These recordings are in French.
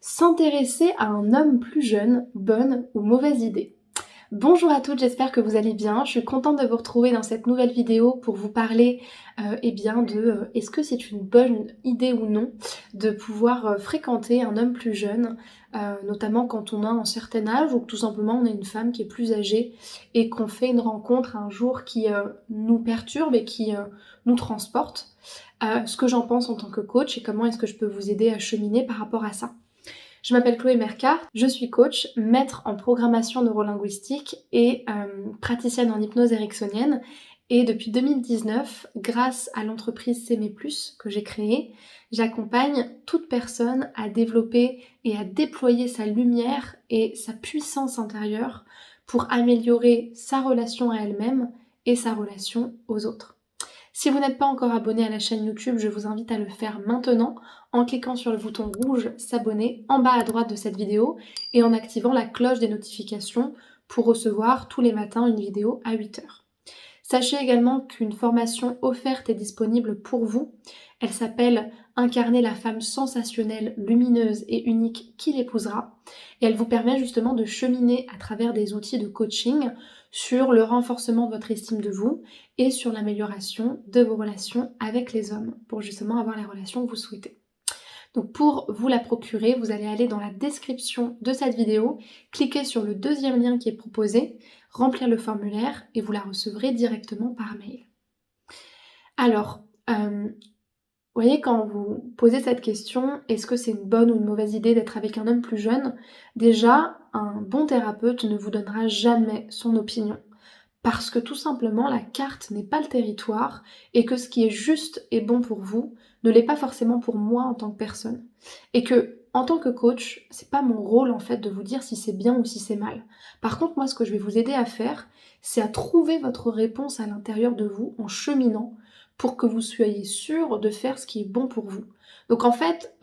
S'intéresser à un homme plus jeune, bonne ou mauvaise idée? Bonjour à toutes, j'espère que vous allez bien. Je suis contente de vous retrouver dans cette nouvelle vidéo pour vous parler est-ce que c'est une bonne idée ou non de pouvoir fréquenter un homme plus jeune, notamment quand on a un certain âge ou que tout simplement on est une femme qui est plus âgée et qu'on fait une rencontre un jour qui nous perturbe et qui nous transporte. Ce que j'en pense en tant que coach et comment est-ce que je peux vous aider à cheminer par rapport à ça. Je m'appelle Chloé Mercart, je suis coach, maître en programmation neurolinguistique et praticienne en hypnose ericksonienne. Et depuis 2019, grâce à l'entreprise S'aimer Plus que j'ai créée, j'accompagne toute personne à développer et à déployer sa lumière et sa puissance intérieure pour améliorer sa relation à elle-même et sa relation aux autres. Si vous n'êtes pas encore abonné à la chaîne YouTube, je vous invite à le faire maintenant en cliquant sur le bouton rouge s'abonner en bas à droite de cette vidéo et en activant la cloche des notifications pour recevoir tous les matins une vidéo à 8h. Sachez également qu'une formation offerte est disponible pour vous. Elle s'appelle Incarner la femme sensationnelle, lumineuse et unique qui l'épousera. Et elle vous permet justement de cheminer à travers des outils de coaching sur le renforcement de votre estime de vous et sur l'amélioration de vos relations avec les hommes pour justement avoir les relations que vous souhaitez. Donc pour vous la procurer, vous allez aller dans la description de cette vidéo, cliquer sur le deuxième lien qui est proposé, remplir le formulaire et vous la recevrez directement par mail. Alors, vous voyez, quand vous posez cette question, est-ce que c'est une bonne ou une mauvaise idée d'être avec un homme plus jeune? Déjà, un bon thérapeute ne vous donnera jamais son opinion. Parce que tout simplement, la carte n'est pas le territoire et que ce qui est juste et bon pour vous ne l'est pas forcément pour moi en tant que personne. Et que, en tant que coach, c'est pas mon rôle en fait de vous dire si c'est bien ou si c'est mal. Par contre, moi, ce que je vais vous aider à faire, c'est à trouver votre réponse à l'intérieur de vous en cheminant pour que vous soyez sûr de faire ce qui est bon pour vous. Donc en fait,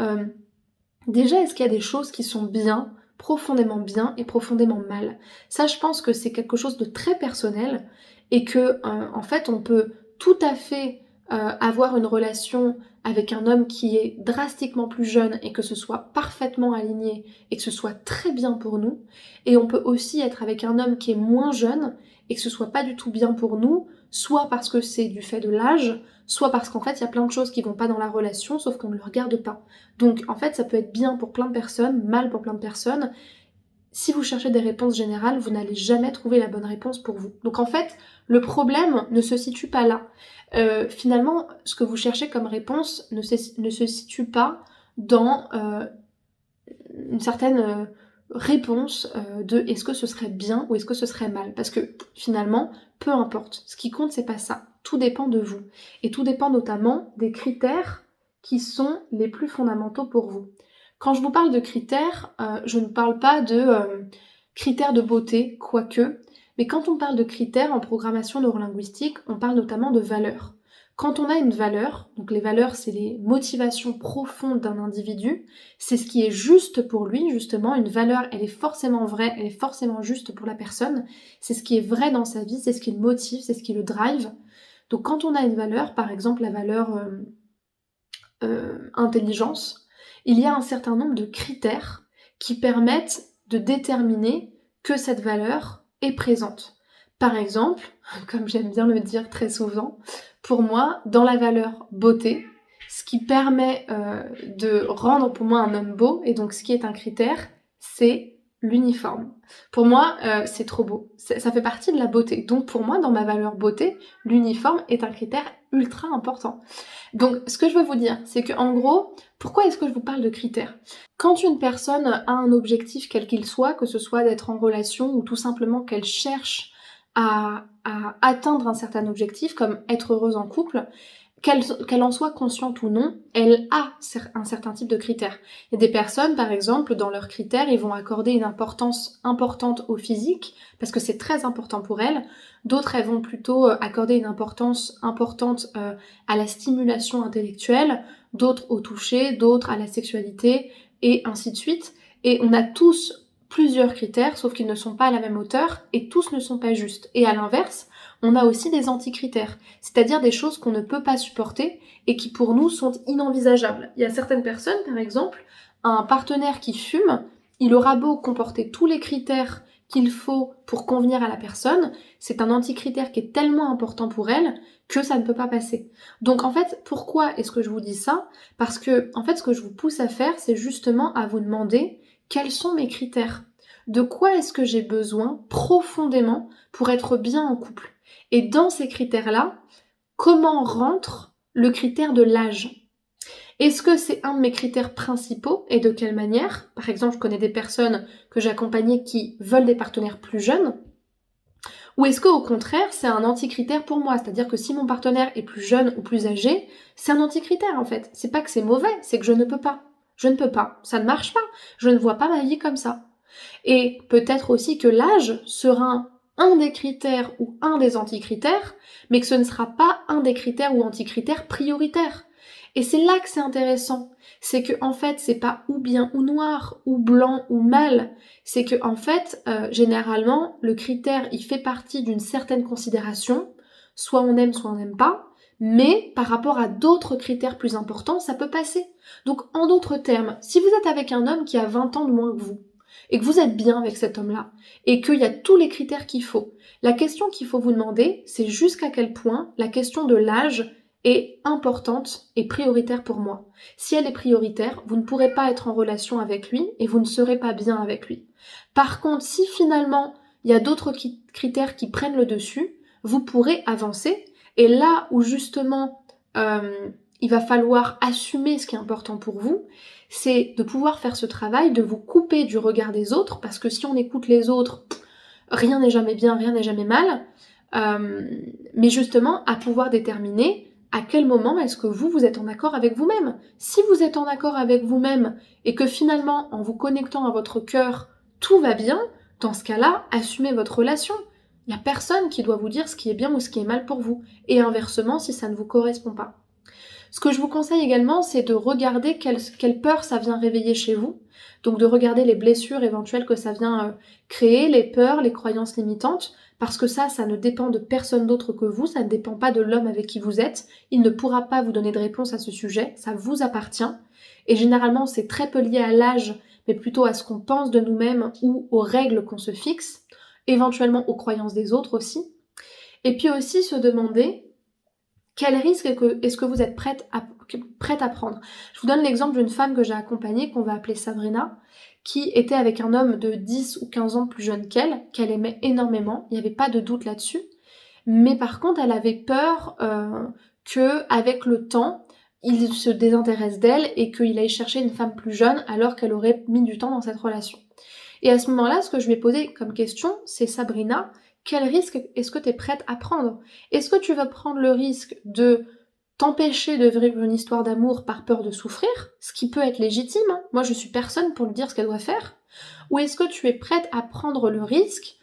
déjà, est-ce qu'il y a des choses qui sont bien, profondément bien et profondément mal? Ça, je pense que c'est quelque chose de très personnel et que, en fait, on peut tout à fait avoir une relation avec un homme qui est drastiquement plus jeune et que ce soit parfaitement aligné et que ce soit très bien pour nous. Et on peut aussi être avec un homme qui est moins jeune et que ce soit pas du tout bien pour nous, soit parce que c'est du fait de l'âge, soit parce qu'en fait, il y a plein de choses qui vont pas dans la relation, sauf qu'on ne le regarde pas. Donc en fait, ça peut être bien pour plein de personnes, mal pour plein de personnes. Si vous cherchez des réponses générales, vous n'allez jamais trouver la bonne réponse pour vous. Donc en fait, le problème ne se situe pas là. Finalement, ce que vous cherchez comme réponse ne se situe pas dans une certaine réponse de est-ce que ce serait bien ou est-ce que ce serait mal. Parce que finalement, peu importe. Ce qui compte, c'est pas ça. Tout dépend de vous. Et tout dépend notamment des critères qui sont les plus fondamentaux pour vous. Quand je vous parle de critères, je ne parle pas de critères de beauté, quoique, mais quand on parle de critères en programmation neurolinguistique, on parle notamment de valeurs. Quand on a une valeur, donc les valeurs, c'est les motivations profondes d'un individu, c'est ce qui est juste pour lui, justement. Une valeur, elle est forcément vraie, elle est forcément juste pour la personne. C'est ce qui est vrai dans sa vie, c'est ce qui le motive, c'est ce qui le drive. Donc quand on a une valeur, par exemple la valeur intelligence, il y a un certain nombre de critères qui permettent de déterminer que cette valeur est présente. Par exemple, comme j'aime bien le dire très souvent, pour moi, dans la valeur beauté, ce qui permet de rendre pour moi un homme beau, et donc ce qui est un critère, c'est l'uniforme. Pour moi, c'est trop beau. Ça fait partie de la beauté. Donc pour moi, dans ma valeur beauté, l'uniforme est un critère ultra important. Donc ce que je veux vous dire, c'est que en gros, pourquoi est-ce que je vous parle de critères? Quand une personne a un objectif quel qu'il soit, que ce soit d'être en relation ou tout simplement qu'elle cherche à atteindre un certain objectif, comme être heureuse en couple, qu'elle en soit consciente ou non, elle a un certain type de critères. Il y a des personnes, par exemple, dans leurs critères, ils vont accorder une importance importante au physique, parce que c'est très important pour elles. D'autres, elles vont plutôt accorder une importance importante à la stimulation intellectuelle, d'autres au toucher, d'autres à la sexualité, et ainsi de suite. Et on a tous plusieurs critères, sauf qu'ils ne sont pas à la même hauteur, et tous ne sont pas justes. Et à l'inverse, on a aussi des anti-critères, c'est-à-dire des choses qu'on ne peut pas supporter et qui pour nous sont inenvisageables. Il y a certaines personnes, par exemple, un partenaire qui fume, il aura beau comporter tous les critères qu'il faut pour convenir à la personne, c'est un anti-critère qui est tellement important pour elle que ça ne peut pas passer. Donc en fait, pourquoi est-ce que je vous dis ça? Parce que en fait, ce que je vous pousse à faire, c'est justement à vous demander quels sont mes critères. De quoi est-ce que j'ai besoin profondément pour être bien en couple? Et dans ces critères-là, comment rentre le critère de l'âge? Est-ce que c'est un de mes critères principaux et de quelle manière? Par exemple, je connais des personnes que j'ai accompagnées qui veulent des partenaires plus jeunes. Ou est-ce qu'au contraire, c'est un anti-critère pour moi? C'est-à-dire que si mon partenaire est plus jeune ou plus âgé, c'est un anti-critère en fait. C'est pas que c'est mauvais, c'est que je ne peux pas. Je ne peux pas. Ça ne marche pas. Je ne vois pas ma vie comme ça. Et peut-être aussi que l'âge sera un des critères ou un des anti-critères, mais que ce ne sera pas un des critères ou anti-critères prioritaires. Et c'est là que c'est intéressant. C'est que en fait, c'est pas ou bien ou noir, ou blanc ou mal. C'est que en fait, généralement, le critère, il fait partie d'une certaine considération. Soit on aime, soit on n'aime pas. Mais par rapport à d'autres critères plus importants, ça peut passer. Donc en d'autres termes, si vous êtes avec un homme qui a 20 ans de moins que vous, et que vous êtes bien avec cet homme-là, et qu'il y a tous les critères qu'il faut, la question qu'il faut vous demander, c'est jusqu'à quel point la question de l'âge est importante et prioritaire pour moi. Si elle est prioritaire, vous ne pourrez pas être en relation avec lui et vous ne serez pas bien avec lui. Par contre, si finalement il y a d'autres critères qui prennent le dessus, vous pourrez avancer, et là où justement il va falloir assumer ce qui est important pour vous, c'est de pouvoir faire ce travail, de vous couper du regard des autres, parce que si on écoute les autres, rien n'est jamais bien, rien n'est jamais mal, mais justement à pouvoir déterminer à quel moment est-ce que vous êtes en accord avec vous-même. Si vous êtes en accord avec vous-même et que finalement, en vous connectant à votre cœur, tout va bien, dans ce cas-là, assumez votre relation. Il n'y a personne qui doit vous dire ce qui est bien ou ce qui est mal pour vous, et inversement si ça ne vous correspond pas. Ce que je vous conseille également, c'est de regarder quelle peur ça vient réveiller chez vous. Donc de regarder les blessures éventuelles que ça vient créer, les peurs, les croyances limitantes, parce que ça ne dépend de personne d'autre que vous, ça ne dépend pas de l'homme avec qui vous êtes. Il ne pourra pas vous donner de réponse à ce sujet, ça vous appartient. Et généralement, c'est très peu lié à l'âge, mais plutôt à ce qu'on pense de nous-mêmes ou aux règles qu'on se fixe, éventuellement aux croyances des autres aussi. Et puis aussi se demander quel risque est-ce que vous êtes prête à prendre? Je vous donne l'exemple d'une femme que j'ai accompagnée, qu'on va appeler Sabrina, qui était avec un homme de 10 ou 15 ans plus jeune qu'elle aimait énormément, il n'y avait pas de doute là-dessus. Mais par contre, elle avait peur que, avec le temps, il se désintéresse d'elle et qu'il aille chercher une femme plus jeune alors qu'elle aurait mis du temps dans cette relation. Et à ce moment-là, ce que je lui ai posé comme question, c'est Sabrina, quel risque est-ce que tu es prête à prendre? Est-ce que tu vas prendre le risque de t'empêcher de vivre une histoire d'amour par peur de souffrir, ce qui peut être légitime, hein. Moi je suis personne pour lui dire ce qu'elle doit faire, ou est-ce que tu es prête à prendre le risque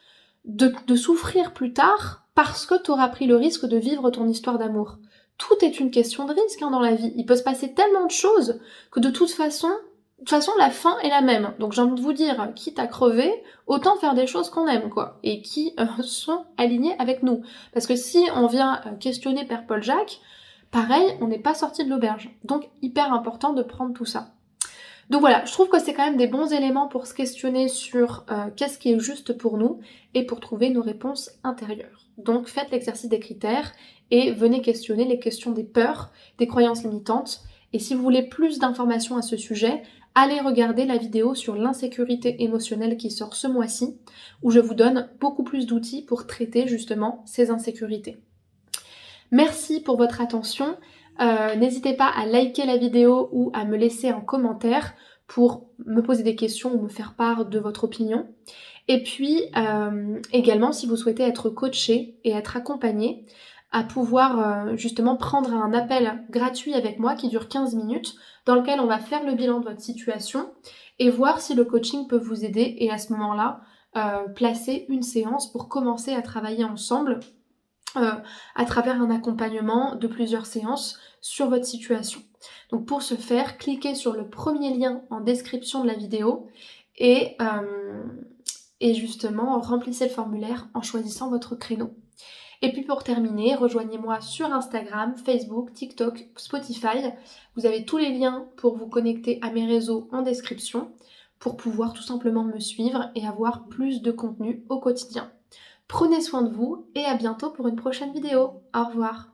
de souffrir plus tard parce que tu auras pris le risque de vivre ton histoire d'amour? Tout est une question de risque dans la vie, il peut se passer tellement de choses que de toute façon, la fin est la même. Donc j'ai envie de vous dire, quitte à crever, autant faire des choses qu'on aime, quoi, et qui sont alignées avec nous. Parce que si on vient questionner Père Paul Jacques, pareil, on n'est pas sorti de l'auberge. Donc hyper important de prendre tout ça. Donc voilà, je trouve que c'est quand même des bons éléments pour se questionner sur qu'est-ce qui est juste pour nous et pour trouver nos réponses intérieures. Donc faites l'exercice des critères et venez questionner les questions des peurs, des croyances limitantes. Et si vous voulez plus d'informations à ce sujet, allez regarder la vidéo sur l'insécurité émotionnelle qui sort ce mois-ci, où je vous donne beaucoup plus d'outils pour traiter justement ces insécurités. Merci pour votre attention. N'hésitez pas à liker la vidéo ou à me laisser un commentaire pour me poser des questions ou me faire part de votre opinion. Et puis également, si vous souhaitez être coaché et être accompagné, à pouvoir justement prendre un appel gratuit avec moi qui dure 15 minutes, dans lequel on va faire le bilan de votre situation et voir si le coaching peut vous aider, et à ce moment-là, placer une séance pour commencer à travailler ensemble à travers un accompagnement de plusieurs séances sur votre situation. Donc pour ce faire, cliquez sur le premier lien en description de la vidéo et justement remplissez le formulaire en choisissant votre créneau. Et puis pour terminer, rejoignez-moi sur Instagram, Facebook, TikTok, Spotify. Vous avez tous les liens pour vous connecter à mes réseaux en description pour pouvoir tout simplement me suivre et avoir plus de contenu au quotidien. Prenez soin de vous et à bientôt pour une prochaine vidéo. Au revoir.